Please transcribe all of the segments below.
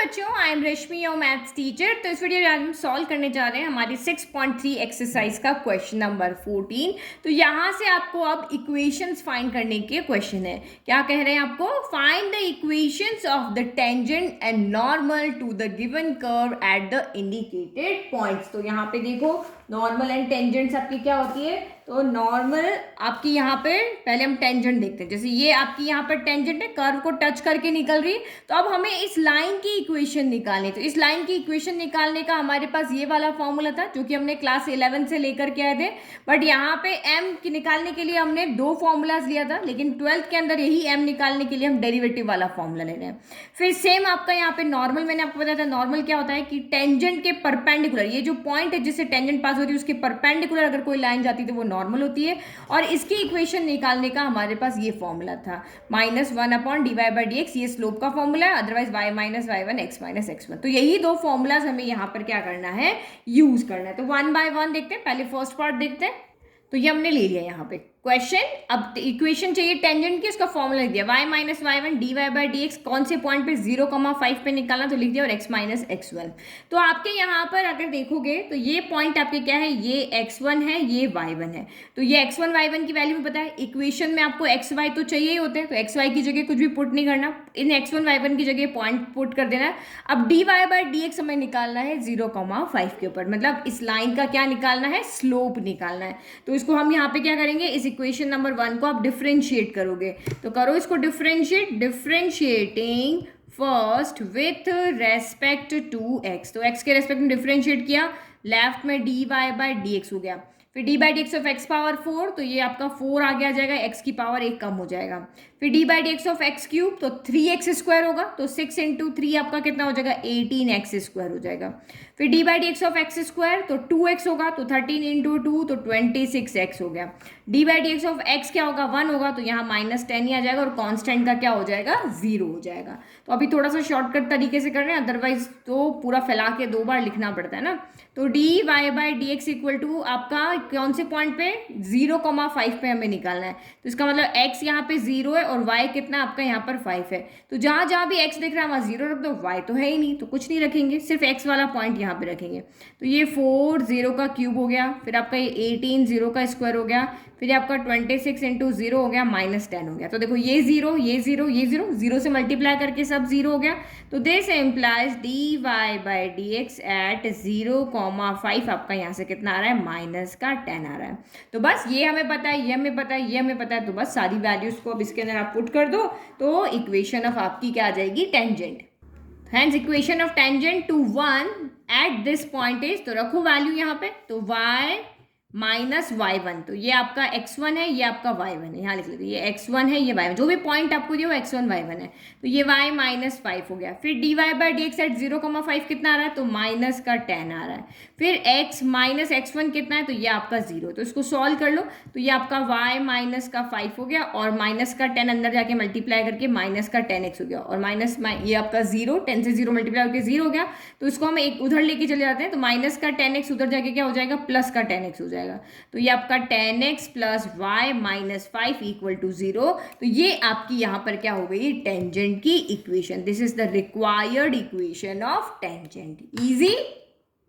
बच्चों, I am Rashmi your maths teacher. तो इस वीडियो में हम सॉल्व करने जा रहे हैं हमारी 6.3 एक्सरसाइज का क्वेश्चन नंबर 14। तो यहाँ से आपको अब इक्वेशंस फाइंड करने के क्वेश्चन है। क्या कह रहे हैं आपको? Find the equations of the tangent and normal to the given curve at the indicated points. तो यहाँ पे देखो, नॉर्मल एंड टेंजेंट्स आपकी क्या होती है? तो नॉर्मल आपकी यहाँ पे पहले हम टेंजेंट देखते हैं। जैसे ये आपकी यहाँ पर टेंजेंट है, कर्व को टच करके निकल रही, तो अब हमें इस लाइन की इक्वेशन निकालनी। तो इस लाइन की इक्वेशन निकालने का हमारे पास ये वाला फॉर्मूला था जो कि हमने क्लास 11 से लेकर के आए थे। बट यहाँ पे एम की निकालने के लिए हमने दो फॉर्मूलाज लिया था, लेकिन 12th के अंदर यही एम निकालने के लिए हम डेरिवेटिव वाला फॉर्मूला ले रहे हैं। फिर सेम आपका यहाँ पे नॉर्मल, मैंने आपको बताया था नॉर्मल क्या होता है कि टेंजेंट के परपेंडिकुलर, ये जो पॉइंट है जिससे टेंजेंट पास हो रही है उसके परपेंडिकुलर अगर कोई लाइन जाती है तो वो नॉर्मल होती है। और इसकी इक्वेशन निकालने का हमारे पास ये फॉर्मूला था -1/dy/dx, ये स्लोप का फॉर्मूला है, otherwise y - y1 x - x1। तो यही दो फॉर्मूलाज हमें यहाँ पर क्या करना है, यूज करना है। तो वन बाय वन देखते हैं। पहले फर्स्ट पार्ट देखते हैं। तो ये हमने ले लिया यहाँ पे क्वेश्चन। अब इक्वेशन चाहिए टेंजेंट की, उसका फॉर्मूला लिख दिया y - y1 dy/dx। कौन से पॉइंट पे 0,5 पे निकालना, तो लिख दिया, और x - x1। तो आपके यहाँ पर अगर देखोगे तो ये पॉइंट आपके क्या है, ये x1 है, ये y1 है। तो ये x1 y1 की वैल्यू में पता है, इक्वेशन में आपको x y तो चाहिए ही होते हैं, तो x y की जगह कुछ भी पुट नहीं करना, इन x1 y1 की जगह पॉइंट पुट कर देना। अब dy/dx हमें निकालना है 0,5 के ऊपर, मतलब इस लाइन का क्या निकालना है, स्लोप निकालना है। तो इसको हम यहाँ पे क्या करेंगे, इस इक्वेशन नंबर 1 को आप डिफरेंशिएट करोगे। तो करो इसको differentiating first with respect to x। तो x के रेस्पेक्ट में डिफरेंशिएट किया, लेफ्ट में dy/dx हो गया। फिर dy/dx ऑफ x पावर 4, तो ये आपका 4 आगे आ जाएगा, x की पावर 1 कम हो जाएगा। फिर dy/dx ऑफ x क्यूब, तो 3x² होगा, तो 6 × 3 आपका कितना हो जाएगा, 18x² हो जाएगा। फिर dy/dx ऑफ x², तो 2x होगा, तो 13 × 2 तो 26x हो गया। dy/dx ऑफ x क्या होगा, 1 होगा, तो यहाँ -10 ही आ जाएगा, और कांस्टेंट का क्या हो जाएगा, 0 हो जाएगा। तो अभी थोड़ा सा शॉर्टकट तरीके से कर रहे हैं, अदरवाइज तो पूरा फैला के 2 बार लिखना पड़ता है ना। तो dy/dx इक्वल टू आपका कौन से पॉइंट पे, 0,5 पे हमें निकालना है। तो इसका मतलब x यहाँ पे 0 है और y कितना आपका यहाँ पर 5 है। तो जहाँ जहाँ भी x दिख रहा है वहाँ 0 रख दो, y तो है ही नहीं तो कुछ नहीं रखेंगे, सिर्फ x वाला पॉइंट यहाँ पे रखेंगे। तो ये 4 0 का क्यूब हो गया, फिर आपका ये 18 0 का स्क्वायर हो गया, फिर आपका 26 × 0 हो गया, -10 हो गया। तो देखो ये 0 ये 0 ये 0 0 से मल्टीप्लाई करके सब 0 हो गया। तो दिस इम्प्लाइज dy/dx एट 0,5 आपका यहाँ से कितना आ रहा है, -10 आ रहा है। तो बस ये हमें पता है, ये हमें पता है, ये हमें पता है। तो बस सारी वैल्यूज को अब इसके अंदर आप पुट कर दो, तो इक्वेशन ऑफ आपकी क्या आ जाएगी, tangent. Hence equation of tangent to 1 at this point is, तो रखो वैल्यू यहाँ पे, तो y - y1, तो ये आपका x1 है, ये आपका y1 है, यहाँ लिख लेते, ये x1 है, ये y1, जो भी पॉइंट आपको दिया वो x1 y1 है। तो ये y - 5 हो गया। फिर dy/dx एट 0,5 कितना आ रहा है, तो -10 आ रहा है। फिर x - x1 कितना है, तो ये आपका 0। तो इसको सॉल्व कर लो, तो ये आपका y - 5 हो गया, और -10 अंदर जाके मल्टीप्लाई करके -10x हो गया, और ये आपका 0, 10 से 0 मल्टीप्लाई करके 0 हो गया। तो इसको हम एक उधर लेके चले जाते हैं, तो -10x उधर जाके क्या हो जाएगा, +10x हो जाएगा। तो ये आपका 10x + y - 5 = 0। तो ये आपकी यहाँ पर क्या हो गई, टेंजेंट की equation. This is the required equation of tangent. Easy.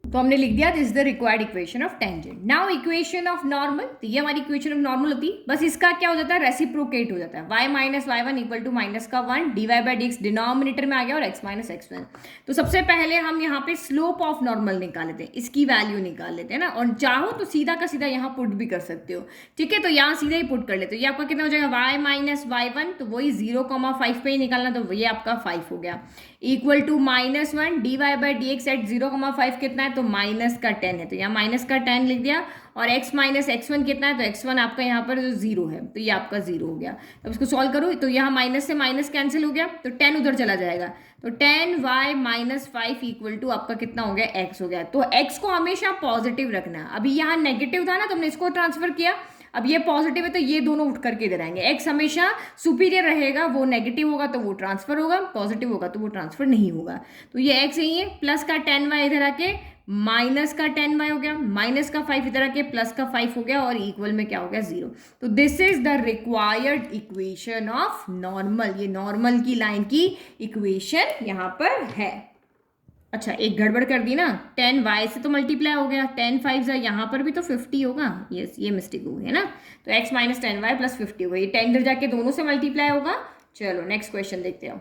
तो हमने लिख दिया this is the required equation of tangent. Now equation of normal, तो ये हमारी इक्वेशन ऑफ नॉर्मल होती है। बस इसका क्या हो जाता है, रेसिप्रोकेट हो जाता है। y - y1 = -1 dy/dx डिनोमिनेटर में आ गया, और x - x1। तो सबसे पहले हम यहाँ पे स्लोप ऑफ नॉर्मल निकाल लेते हैं, इसकी वैल्यू निकाल लेते हैं ना। और चाहो तो सीधा का सीधा यहाँ पुट भी कर सकते हो, ठीक है। तो यहाँ सीधा ही पुट कर लेते हो। ये आपका कितना हो जाएगा, y - y1, तो वही 0,5 पे ही निकालना, तो ये आपका 5 हो गया, इक्वल टू -1 dy/dx एट 0,5 कितना है, तो -10 है, तो यहाँ -10 लिख दिया। और x - x1 कितना है, तो x1 आपका यहाँ पर जो 0 है, तो ये आपका 0 हो गया। अब इसको सॉल्व करो, तो यहाँ माइनस से माइनस कैंसिल हो गया, तो 10 उधर चला जाएगा, तो 10y - 5 इक्वल टू आपका कितना हो गया, x हो गया। तो x को हमेशा पॉजिटिव रखना। अभी यहाँ नेगेटिव था ना, तो हमने इसको ट्रांसफर किया, अब ये पॉजिटिव है तो ये दोनों उठ करके इधर आएंगे। x हमेशा सुपीरियर रहेगा, वो नेगेटिव होगा तो वो ट्रांसफर होगा, पॉजिटिव होगा तो वो ट्रांसफर नहीं होगा। तो ये x यही है, प्लस का 10y इधर आके माइनस का 10y हो गया, माइनस का 5 इधर आके प्लस का 5 हो गया, और इक्वल में क्या हो गया, 0। तो this is the required equation of normal. ये नॉर्मल की लाइन की इक्वेशन यहाँ पर है। अच्छा एक गड़बड़ कर दी ना, 10y से तो मल्टीप्लाई हो गया, 10 5 यहाँ पर भी तो 50 होगा, यस ये मिस्टेक हो गई है ना। तो x माइनस 10y प्लस 50 होगा, ये 10 इधर जाके दोनों से मल्टीप्लाई होगा। चलो नेक्स्ट क्वेश्चन देखते हो।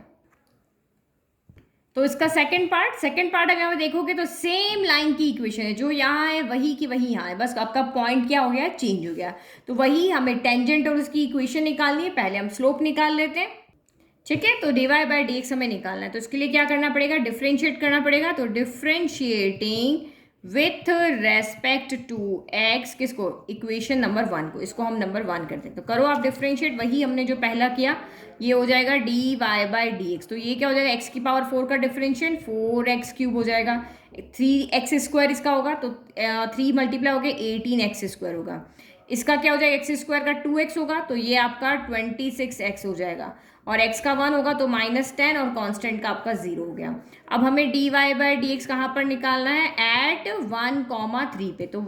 तो इसका सेकंड पार्ट अगर आप देखोगे तो सेम लाइन की इक्वेशन है, जो यहाँ है वही की वही यहाँ है, बस आपका पॉइंट क्या हो गया, चेंज हो गया। तो वही हमें टेंजेंट और उसकी इक्वेशन निकालनी है, पहले हम स्लोप निकाल लेते हैं। ठीक है, तो dy बाई डी एक्स हमें निकालना है, तो इसके लिए क्या करना पड़ेगा, डिफ्रेंशिएट करना पड़ेगा। तो differentiating with respect to x, किसको, इक्वेशन नंबर 1 को, इसको हम नंबर 1 करते हैं। तो करो आप डिफ्रेंशिएट, वही हमने जो पहला किया, ये हो जाएगा dy बाई डी एक्स। तो ये क्या हो जाएगा, x की पावर 4 का डिफ्रेंशिएट 4x क्यूब हो जाएगा, 3x स्क्वायर इसका होगा, तो 3 मल्टीप्लाई हो गया 18x स्क्वायर होगा। इसका क्या हो जाएगा, एक्स स्क्वायर का 2x होगा, तो ये आपका 26x हो जाएगा, और x का 1 होगा तो -10, और कांस्टेंट का आपका 0 हो गया। अब हमें dy बाई डी एक्स कहाँ पर निकालना है, एट 1,3 पे। तो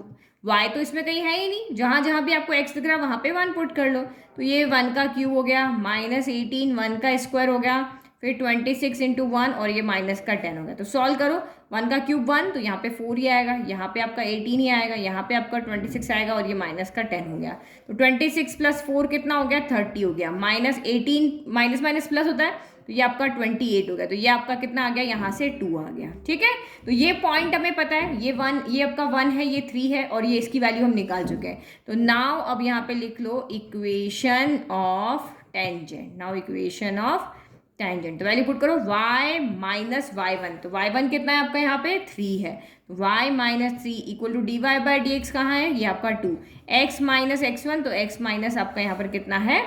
y तो इसमें कहीं है ही नहीं, जहाँ जहाँ भी आपको x दिख रहा है वहाँ पे 1 पुट कर लो। तो ये 1 का क्यूब हो गया, -18 1 का स्क्वायर हो गया, फिर 26 इंटू 1, और ये माइनस का 10 हो गया। तो सॉल्व करो, 1 का क्यूब 1, तो यहाँ पे 4 ही आएगा, यहाँ पे आपका 18 ही आएगा, यहाँ पे आपका 26 आएगा, और ये माइनस का 10 हो गया। तो 26 प्लस 4 कितना हो गया, 30 हो गया, -18 माइनस माइनस प्लस होता है, तो ये आपका 28 हो गया। तो ये आपका कितना आ गया, यहाँ से 2 आ गया। ठीक है, तो ये पॉइंट हमें पता है, ये 1, ये आपका 1 है, ये 3 है, और ये इसकी वैल्यू हम निकाल चुके हैं। तो नाउ अब यहाँ पे लिख लो equation of tangent. Now equation of tangent, तो वैल्यू पुट करो y माइनस y1, तो y1 कितना है आपका यहाँ पे 3 है, y minus 3 equal to d Y by D x कहाँ है, ये आपका 2, x माइनस x1, तो x माइनस आपका यहाँ पर कितना है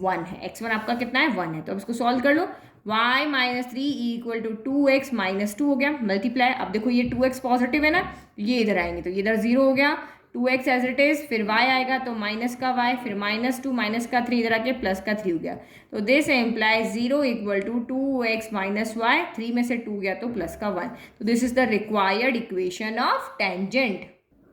1 है, x1 आपका कितना है 1 है। तो अब इसको सॉल्व कर लो, y minus 3 equal to 2x minus 2 हो गया, मल्टीप्लाई। अब देखो ये 2x पॉजिटिव है ना, ये इधर आएंगे, तो ये इधर 0 हो गया, 2x एज इट इज, फिर y आएगा तो माइनस का y, फिर -2 माइनस का 3 इधर आके प्लस का 3 हो गया। तो this implies 0 equal to 2x minus y, 3 में से 2 गया तो प्लस का 1। तो this is the required equation of tangent.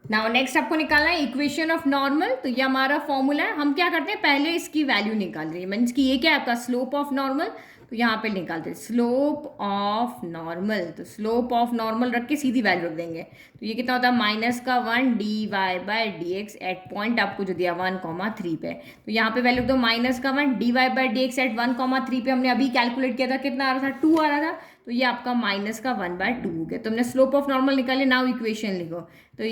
Now next आपको निकालना है इक्वेशन ऑफ नॉर्मल। तो ये हमारा फॉर्मूला है, हम क्या करते हैं, पहले इसकी वैल्यू निकाल रही है, मीन्स कि ये क्या है आपका स्लोप ऑफ नॉर्मल। तो यहाँ पे निकालते हैं स्लोप ऑफ नॉर्मल, तो स्लोप ऑफ नॉर्मल रख के सीधी वैल्यू रख देंगे। तो ये कितना होता है, -1 dy by D x at point आपको जो दिया 1,3 पे। तो यहाँ पे वैल्यू दो -1 dy by D x at 1,3 पे, हमने अभी कैलकुलेट किया था, कितना आ रहा था 2 आ रहा था, तो ये आपका -1/2 हो गया। तो हमने स्लोप ऑफ नॉर्मल निकाले। नाउ इक्वेशन लिखो, तो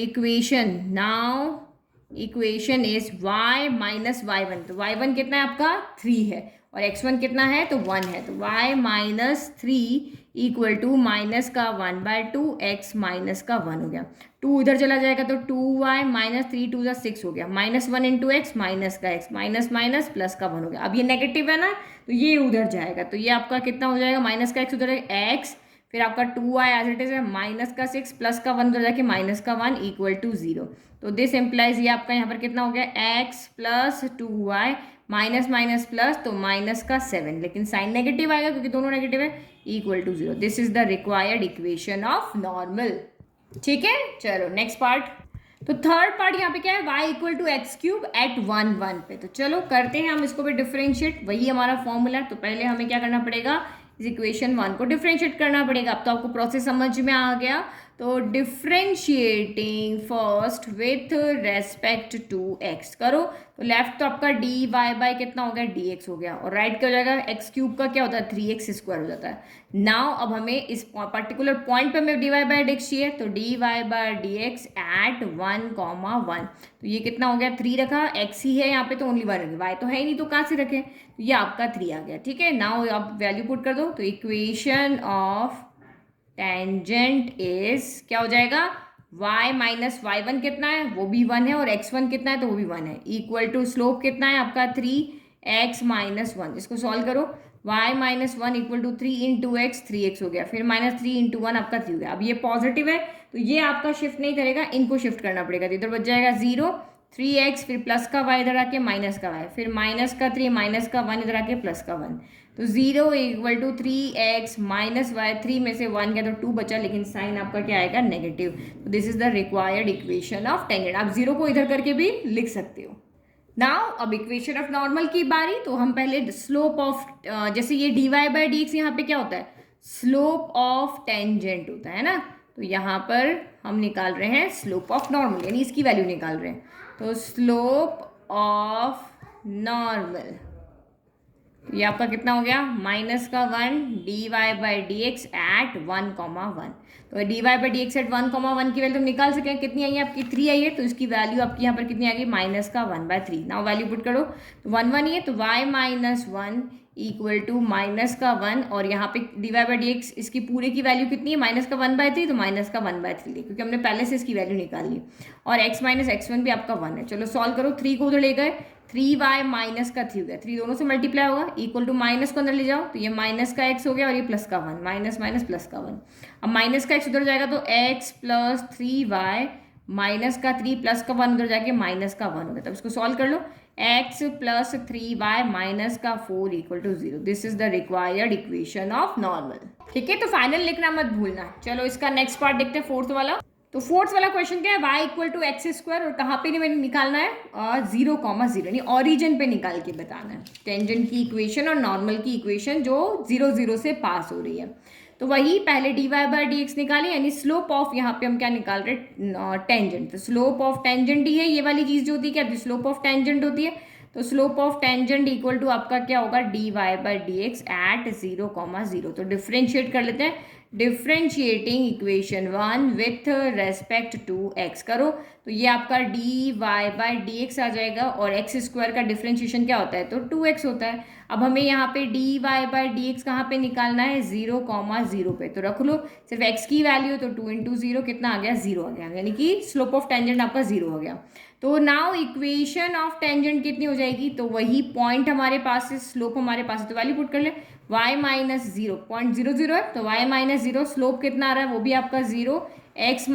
equation is y minus y1, तो y1 कितना है आपका 3 है, और x1 कितना है तो 1 है, तो y minus 3 equal to minus का 1/2 x माइनस का 1 हो गया। 2 इधर चला जाएगा तो 2y माइनस 3 2 6 हो गया, -1 इंटू एक्स माइनस का x माइनस माइनस प्लस का 1 हो गया। अब ये नेगेटिव है ना, तो ये उधर जाएगा, तो ये आपका कितना हो जाएगा, माइनस का x उधर x, फिर आपका 2y एज इट इज है, माइनस का 6 प्लस का 1 उधर जाके माइनस का 1 इक्वल टू 0। तो दिस एम्प्लाइज ये आपका यहाँ पर कितना हो गया, x plus 2y minus minus plus, तो माइनस का 7, लेकिन साइन नेगेटिव आएगा क्योंकि दोनों नेगेटिव है, equal to 0। This is the required equation of normal. ठीक है, चलो नेक्स्ट पार्ट। तो थर्ड पार्ट यहाँ पे क्या है, y equal to x cube at 1 पे। तो चलो करते हैं हम इसको भी डिफ्रेंशिएट, वही हमारा फॉर्मूला। तो पहले हमें क्या करना पड़ेगा, इस इक्वेशन 1 को डिफ्रेंशिएट करना पड़ेगा। अब तो आपको प्रोसेस समझ में आ गया। तो differentiating first with respect to x करो, तो लेफ्ट तो आपका डी वाई बाई कितना हो गया, dx हो गया, और राइट क्या हो जाएगा, एक्स क्यूब का क्या होता है 3x स्क्वायर हो जाता है। नाउ अब हमें इस पर्टिकुलर पॉइंट पे हमें d Y by D x चाहिए, तो d Y by D x at 1,1। तो ये कितना हो गया, 3 रखा, x ही है यहाँ पे तो ओनली 1 रखे, y तो है ही नहीं तो कहाँ से रखें, तो ये आपका 3 आ गया। ठीक है, नाउ आप वैल्यू पुट कर दो, तो इक्वेशन ऑफ टेंजेंट इज क्या हो जाएगा, y माइनस y1 कितना है, वो भी 1 है, और x1 कितना है तो वो भी 1 है, इक्वल टू स्लोप कितना है आपका 3x माइनस 1। इसको सॉल्व करो, y minus 1 equal to 3 into x, 3x हो गया, फिर -3 इंटू 1 आपका 3 हो गया। अब ये पॉजिटिव है तो ये आपका शिफ्ट नहीं करेगा, इनको शिफ्ट करना पड़ेगा, तो इधर बच जाएगा 0, 3x, फिर प्लस का y इधर आके माइनस का y, फिर माइनस का 3 माइनस का 1 इधर आके प्लस का 1। तो 0 equal to 3x minus Y, 3 में से 1 गया तो 2 बचा, लेकिन साइन आपका क्या आएगा, नेगेटिव। तो this is the required equation of tangent. आप 0 को इधर करके भी लिख सकते हो। नाउ अब इक्वेशन ऑफ नॉर्मल की बारी। तो हम पहले स्लोप ऑफ, जैसे ये d Y by D x यहाँ पे क्या होता है, स्लोप ऑफ टेंजेंट होता है ना, तो यहाँ पर हम निकाल रहे हैं स्लोप ऑफ नॉर्मल, यानी इसकी वैल्यू निकाल रहे हैं। तो स्लोप ऑफ नॉर्मल, ये आपका कितना हो गया, -1 dy/dx एट 1,1। तो dy/dx एट 1,1 की वैल्यू तुम निकाल सकें, कितनी आई है आपकी 3 आई है, तो इसकी वैल्यू आपकी यहाँ पर कितनी आ गई, -1/3। नाउ वैल्यू पुट करो, तो 1 ही है, तो y - 1 इक्वल टू -1, और यहाँ पे dy/dx इसकी पूरे की वैल्यू कितनी है, -1/3, तो -1/3 ली, क्योंकि हमने पहले से इसकी वैल्यू निकाल ली। और x - x1 भी आपका 1 है। चलो सॉल्व करो, 3 को उधर ले गए, 3y - का 3 हो गया, 3 दोनों से मल्टीप्लाई होगा, इक्वल टू माइनस को अंदर ले जाओ, तो ये माइनस का x हो गया और ये प्लस का 1, माइनस प्लस का 1। अब माइनस का x उधर जाएगा तो x + 3y माइनस का 3 प्लस का 1 उधर जाके माइनस का 1 हो गया। तब इसको सॉल्व कर लो, x + 3y माइनस का 4 equal to 0। This is the required equation of normal. ठीक है, तो फाइनल लिखना मत भूलना। चलो इसका नेक्स्ट पार्ट देखते हैं, फोर्थ वाला। तो फोर्थ वाला क्वेश्चन क्या है, y इक्वल टू x², और कहाँ पे नहीं मैंने निकालना है, 0,0 यानी ऑरिजिन पे निकाल के बताना है टेंजेंट की इक्वेशन और नॉर्मल की इक्वेशन जो 0, 0 से पास हो रही है। तो वही पहले dy/dx निकाले, यानी स्लोप ऑफ, यहाँ पे हम क्या निकाल रहे हैं, टेंजेंट। तो स्लोप ऑफ टेंजेंट ही है ये वाली चीज़ जो होती है, क्या स्लोप ऑफ टेंजेंट होती है। तो slope of tangent equal to आपका क्या होगा, dy/dx एट 0,0। तो डिफ्रेंशिएट कर लेते हैं, differentiating equation 1 with respect to x करो, तो ये आपका dy/dx आ जाएगा, और x² का डिफ्रेंशिएशन क्या होता है, तो 2x होता है। अब हमें यहाँ पे dy/dx कहाँ पे निकालना है, 0,0 पे, तो रख लो, सिर्फ x की वैल्यू, तो 2 × 0 कितना आ गया, 0 आ गया, यानी कि स्लोप ऑफ टेंजेंट आपका 0 हो गया। तो नाउ इक्वेशन ऑफ टेंजेंट कितनी हो जाएगी, तो वही पॉइंट हमारे पास है, स्लोप हमारे पास है, तो वैल्यू पुट कर ले, y - 0 0.00 है, तो y - 0 स्लोप कितना आ रहा है, वो भी आपका 0, x -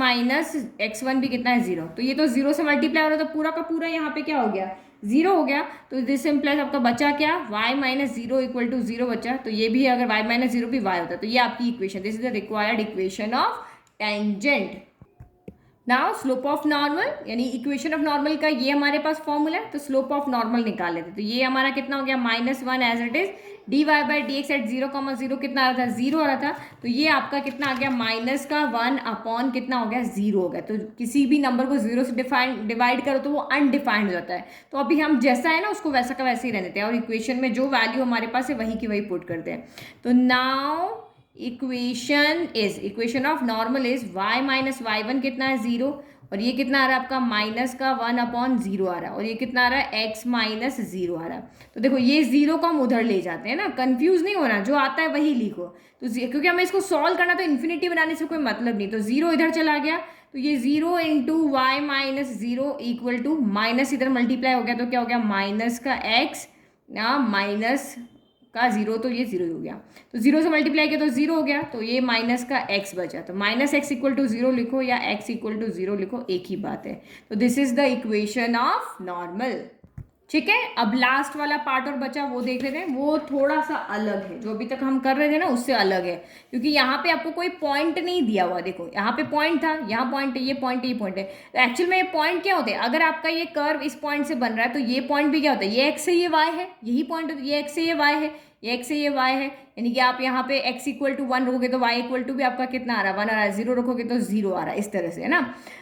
x1 भी कितना है, 0। तो ये तो 0 से मल्टीप्लाई हो रहा है, तो पूरा का पूरा यहाँ पे क्या हो गया, 0 हो गया। तो दिस इम्प्लाइज आपका बचा क्या, y - 0 इक्वल टू 0 बचा, तो ये भी अगर y - 0 भी y होता है, तो ये आपकी equation, this is the required equation of tangent. Now slope of normal, यानी इक्वेशन ऑफ नॉर्मल का ये हमारे पास फॉर्मूला है, तो स्लोप ऑफ नॉर्मल निकाल लेते, तो ये हमारा कितना हो गया, -1 as it is, dy/dx eight 0,0 कितना आ रहा था, 0 आ रहा था, तो ये आपका कितना आ गया, -1 अपॉन कितना हो गया, 0 हो गया। तो किसी भी नंबर को 0 से डिवाइड करो तो वो अनडिफाइंड हो जाता है, तो अभी हम जैसा है ना उसको वैसा का वैसे ही रहने देते हैं, और इक्वेशन में जो वैल्यू हमारे पास है वही की वही पुट करते हैं। तो now equation of normal is y - y1 कितना है, 0, और ये कितना आ रहा है आपका, -1/0 आ रहा है, और ये कितना आ रहा है, x - 0 आ रहा है। तो देखो ये 0 को हम उधर ले जाते हैं ना, कंफ्यूज नहीं होना, जो आता है वही लिखो। तो क्योंकि हमें इसको सॉल्व करना, तो इन्फिनिटी बनाने से कोई मतलब नहीं, तो 0 इधर चला गया, तो ये 0 × y - 0 इक्वल टू माइनस इधर मल्टीप्लाई हो गया, तो क्या हो गया, माइनस का x माइनस का 0, तो ये 0 हो गया, तो 0 से मल्टीप्लाई किया तो 0 हो गया, तो ये माइनस का x बचा, तो -x इक्वल टू 0 लिखो या x इक्वल टू 0 लिखो, एक ही बात है। तो this is the equation of normal. ठीक है, अब लास्ट वाला पार्ट और बचा, वो देख लेते हैं, वो थोड़ा सा अलग है, जो अभी तक हम कर रहे थे ना उससे अलग है, क्योंकि यहाँ पे आपको कोई पॉइंट नहीं दिया हुआ। देखो यहाँ पे पॉइंट था, यहाँ पॉइंट है, ये पॉइंट है, ये पॉइंट है, तो एक्चुअल में ये पॉइंट क्या होते हैं, अगर आपका ये कर्व इस पॉइंट से बन रहा है तो ये पॉइंट भी क्या होता है, ये x है, ये y है, यही पॉइंट होता है, ये x है, ये y है, ये x है, ये y है, यानी कि आप यहाँ पे x इक्वल टू 1 रखोगे तो y इक्वल टू भी आपका कितना आ रहा है, 1 आ रहा है, 0 रखोगे तो 0 आ रहा है, इस तरह से, है ना।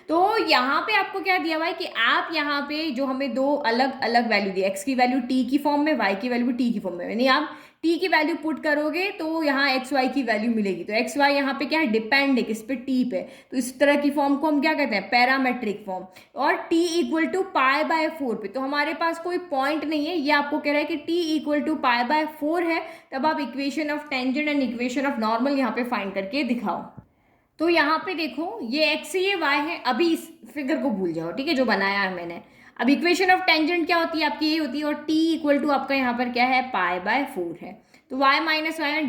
तो यहाँ पे आपको क्या दिया हुआ है कि आप यहाँ पे जो हमें दो अलग अलग वैल्यू दी, x की वैल्यू t की फॉर्म में, y की वैल्यू t की फॉर्म में, यानी आप t की वैल्यू पुट करोगे तो यहाँ एक्स वाई की वैल्यू मिलेगी, तो एक्स वाई यहाँ पे क्या है, डिपेंड है किस पे, t पे, तो इस तरह की फॉर्म को हम क्या कहते हैं, पैरामेट्रिक फॉर्म। और t इक्वल टू π/4 पे, तो हमारे पास कोई पॉइंट नहीं है, ये आपको कह रहा है कि t इक्वल टू π/4 है, तब आप equation of tangent and equation of normal यहाँ पे फाइंड करके दिखाओ। तो यहाँ पे देखो ये x है, ये y है, अभी इस फिगर को भूल जाओ, ठीक है, जो बनाया है मैंने। अब इक्वेशन ऑफ टेंजेंट क्या होती है आपकी, ये होती है, और t इक्वल टू आपका यहाँ पर क्या है, π/4 है, तो y - y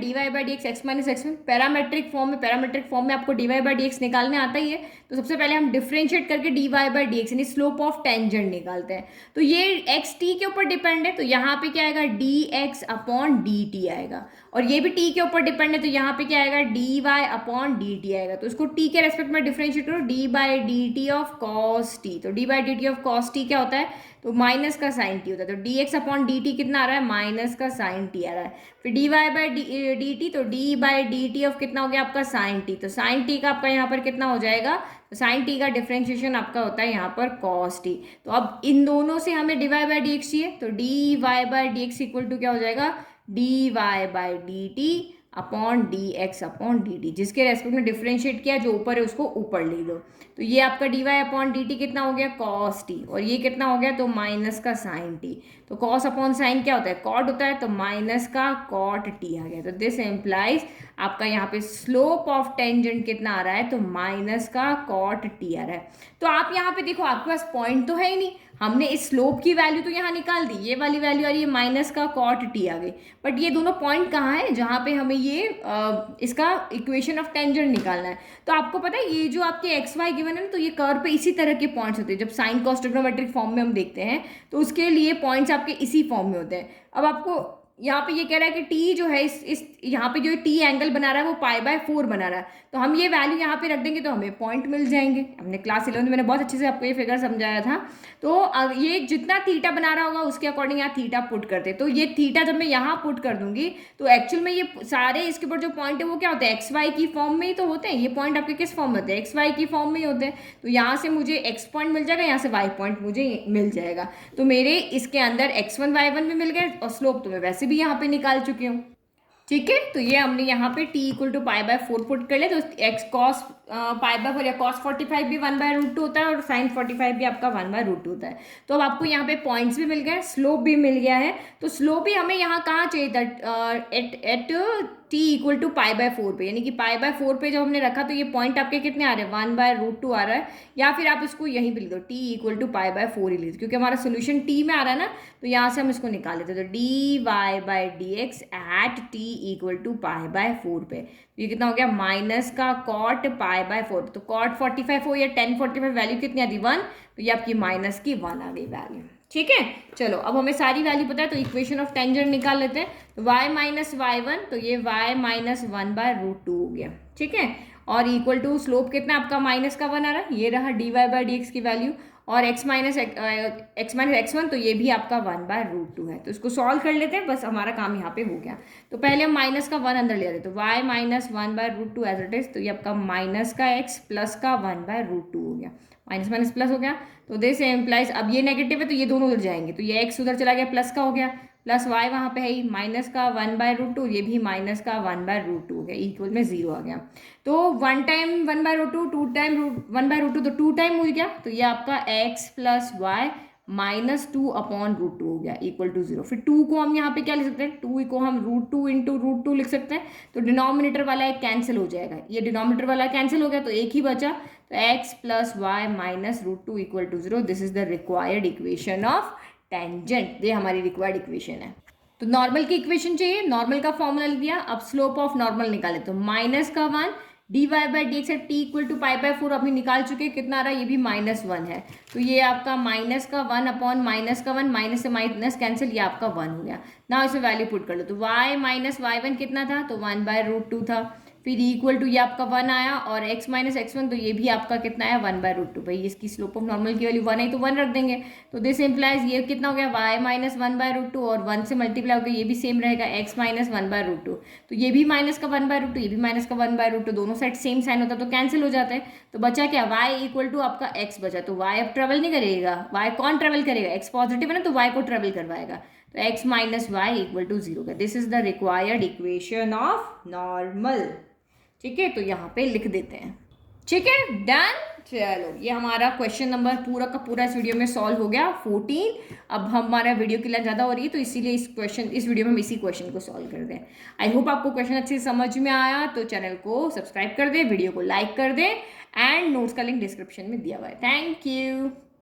dy/dx x - x1 parametric form में, पैरामेट्रिक फॉर्म में आपको dy/dx निकालने आता ही है, तो सबसे पहले हम डिफरेंशिएट करके dy/dx यानी स्लोप ऑफ टेंजेंट निकालते हैं। तो ये x t के ऊपर डिपेंड है, तो यहाँ पे क्या आएगा, dx/dt आएगा, और ये भी t के ऊपर डिपेंड है, तो यहाँ पे क्या आएगा, dy/dt आएगा। तो इसको t के रेस्पेक्ट में डिफरेंशिएट करो, d/dt ऑफ cos t, तो d/dt ऑफ cos t क्या होता है, तो माइनस का साइन टी होता है, तो D x upon d t कितना आ रहा है, माइनस का साइन टी आ रहा है। फिर D Y by D T, तो D by D T of कितना हो गया आपका साइन टी, तो साइन टी का आपका यहाँ पर कितना हो जाएगा, तो साइन टी का डिफ्रेंशिएशन आपका होता है यहाँ पर कॉस टी। तो अब इन दोनों से हमें d Y by D x चाहिए, तो d Y by D x equal to क्या हो जाएगा, d Y by D t upon d x upon d t, जिसके रेस्पेक्ट में डिफ्रेंशिएट किया, जो ऊपर है उसको ऊपर ले लो। तो ये आपका d y upon d t कितना हो गया, कॉस टी, और ये कितना हो गया, तो माइनस का साइन टी। तो कॉस अपॉन साइन क्या होता है, कॉट होता है, तो माइनस का कॉट टी आ गया। तो दिस इम्प्लाइज आपका यहाँ पे स्लोप ऑफ टेंजेंट कितना आ रहा है, तो माइनस का कॉट टी आ रहा है। तो आप यहाँ पे देखो, आपके पास पॉइंट तो है ही नहीं, हमने इस स्लोप की वैल्यू तो यहाँ निकाल दी, ये वाली वैल्यू आ रही है माइनस का कॉट टी आ गई, बट ये दोनों पॉइंट कहाँ है जहाँ पे हमें ये इसका इक्वेशन ऑफ टेंजेंट निकालना है। तो आपको पता है ये जो आपके एक्स वाई गिवन है ना, तो ये कर्व पे इसी तरह के पॉइंट्स होते हैं, जब साइन कॉस ट्रिग्नोमेट्रिक फॉर्म में हम देखते हैं तो उसके लिए पॉइंट्स आपके इसी फॉर्म में होते हैं। अब आपको यहाँ पे ये कह रहा है कि टी जो है इस यहाँ पे जो टी एंगल बना रहा है वो पाई बाय 4 बना रहा है, तो हम ये वैल्यू यहाँ पे रख देंगे तो हमें पॉइंट मिल जाएंगे। हमने क्लास 11 में मैंने बहुत अच्छे से आपको ये फिगर समझाया था। तो अब ये जितना थीटा बना रहा होगा उसके अकॉर्डिंग यहाँ थीटा पुट करते, तो ये थीटा जब मैं यहाँ पुट कर दूंगी तो एक्चुअल में ये सारे इसके ऊपर जो पॉइंट है वो क्या होते हैं, एक्स वाई की फॉर्म में ही तो होते हैं। ये पॉइंट आपके किस फॉर्म में होते हैं, एक्स वाई की फॉर्म में ही होते हैं। तो यहाँ से मुझे एक्स पॉइंट मिल जाएगा, यहाँ से वाई पॉइंट मुझे मिल जाएगा। तो मेरे इसके अंदर x1 y1 में मिल गए, और स्लोप तो मैं वैसे भी यहाँ पे निकाल चुकी हूँ। ठीक है, तो ये हमने यहाँ पे t equal to pi by 4 put कर लिया, तो x कॉस पाई बाय 4 या कॉस 45 भी 1/√2 होता है, और साइन 45 भी आपका 1/√2 होता है। तो अब आपको यहाँ पे पॉइंट्स भी मिल गए, स्लोप भी मिल गया है। तो स्लोप भी हमें यहाँ कहाँ चाहिए था, at t equal to pi by 4 पे, यानी कि पाई बाय 4 पे जब हमने रखा तो ये पॉइंट आपके कितने आ रहे हैं, 1/√2 आ रहा है, या फिर आप इसको यहीं पे लिख दो t equal to pi by 4 ही लिख दो, क्योंकि हमारा सोल्यूशन t में आ रहा है ना, तो यहाँ से हम इसको निकाल लेते हैं। तो d Y by D x at t equal to pi by 4 पे, तो ये कितना हो गया, माइनस का कॉट पाई बाय 4, तो कॉट 45 हो या टेन 45 वैल्यू कितनी आती, 1, तो ये आपकी माइनस की 1 आ गई वैल्यू। ठीक है, चलो अब हमें सारी वैल्यू पता है, तो इक्वेशन ऑफ टेंजेंट निकाल लेते हैं। तो y माइनस वाई 1, तो ये y माइनस 1/√2 हो गया। ठीक है, और इक्वल टू स्लोप कितना आपका माइनस का 1 आ रहा है, ये रहा d Y by D x की वैल्यू, और x माइनस x1, तो ये भी आपका 1/√2 है। तो इसको सॉल्व कर लेते हैं, बस हमारा काम यहाँ पे हो गया। तो पहले हम माइनस का 1 अंदर ले आते, तो y minus 1/√2 as it is, तो ये आपका माइनस का x प्लस का 1/√2 हो गया, माइनस माइनस प्लस हो गया। तो दिस इम्प्लाइज, अब ये नेगेटिव है तो ये दोनों उधर जाएंगे, तो ये x उधर चला गया, प्लस का हो गया, प्लस y वहाँ पे है ही, माइनस का 1/√2, ये भी माइनस का 1/√2 हो गया, इक्वल में 0 आ गया। तो 1 टाइम 1/√2, 2 टाइम 1/√2, तो 2 टाइम हो गया, तो ये आपका x प्लस वाई माइनस 2/√2 हो गया, इक्वल टू 0। फिर 2 को हम यहाँ पे क्या लिख सकते हैं, 2 को हम √2 इंटू √2 लिख सकते हैं, तो डिनोमिनेटर वाला एक कैंसिल हो जाएगा, ये डिनोमिनेटर वाला कैंसिल हो गया, तो एक ही बचा, तो x plus y minus √2 equal to 0। This is the required equation of tangent, ये हमारी रिक्वायर्ड इक्वेशन है। तो नॉर्मल की इक्वेशन चाहिए, नॉर्मल का फॉर्मूला लिख दिया। अब स्लोप ऑफ नॉर्मल निकाले, तो माइनस का 1 D Y by D X है, T equal to pi by 4 अभी निकाल चुके, कितना आ रहा है, ये भी -1 है, तो ये आपका माइनस का 1 अपॉन माइनस का 1, माइनस से माइनस कैंसिल, ये आपका 1 हो गया ना। इसे वैल्यू पुट कर लो, तो y माइनस वाई 1 कितना था, तो 1/√2 था, फिर इक्वल टू ये आपका 1 आया, और x माइनस x1, तो ये भी आपका कितना आया, 1/√2। भाई इसकी स्लोप ऑफ नॉर्मल की वैल्यू 1 है तो 1 रख देंगे, तो दिस इम्प्लाइज ये कितना हो गया, y माइनस 1/√2, और 1 से मल्टीप्लाई हो गया, ये भी सेम रहेगा, x माइनस 1/√2, तो ये भी माइनस का 1/√2, ये भी माइनस का 1/√2, दोनों साइड सेम साइन होता तो कैंसिल हो जाता है। तो बचा क्या, y इक्वल टू आपका x बचा, तो y अब ट्रेवल नहीं करेगा, y कौन ट्रेवल करेगा, x पॉजिटिव है ना, तो y को ट्रेवल करवाएगा, तो x minus y equal to 0 का। This is the required equation of normal. ठीक है, तो यहाँ पे लिख देते हैं। ठीक है, डन। चलो ये हमारा क्वेश्चन नंबर पूरा का पूरा इस वीडियो में सॉल्व हो गया 14। अब हमारा वीडियो की लेंथ ज़्यादा हो रही है तो इसीलिए इस वीडियो में हम इसी क्वेश्चन को सॉल्व कर दें। आई होप आपको क्वेश्चन अच्छे से समझ में आया, तो चैनल को सब्सक्राइब कर दें, वीडियो को लाइक कर दें, एंड नोट्स का लिंक डिस्क्रिप्शन में दिया हुआ है। Thank you.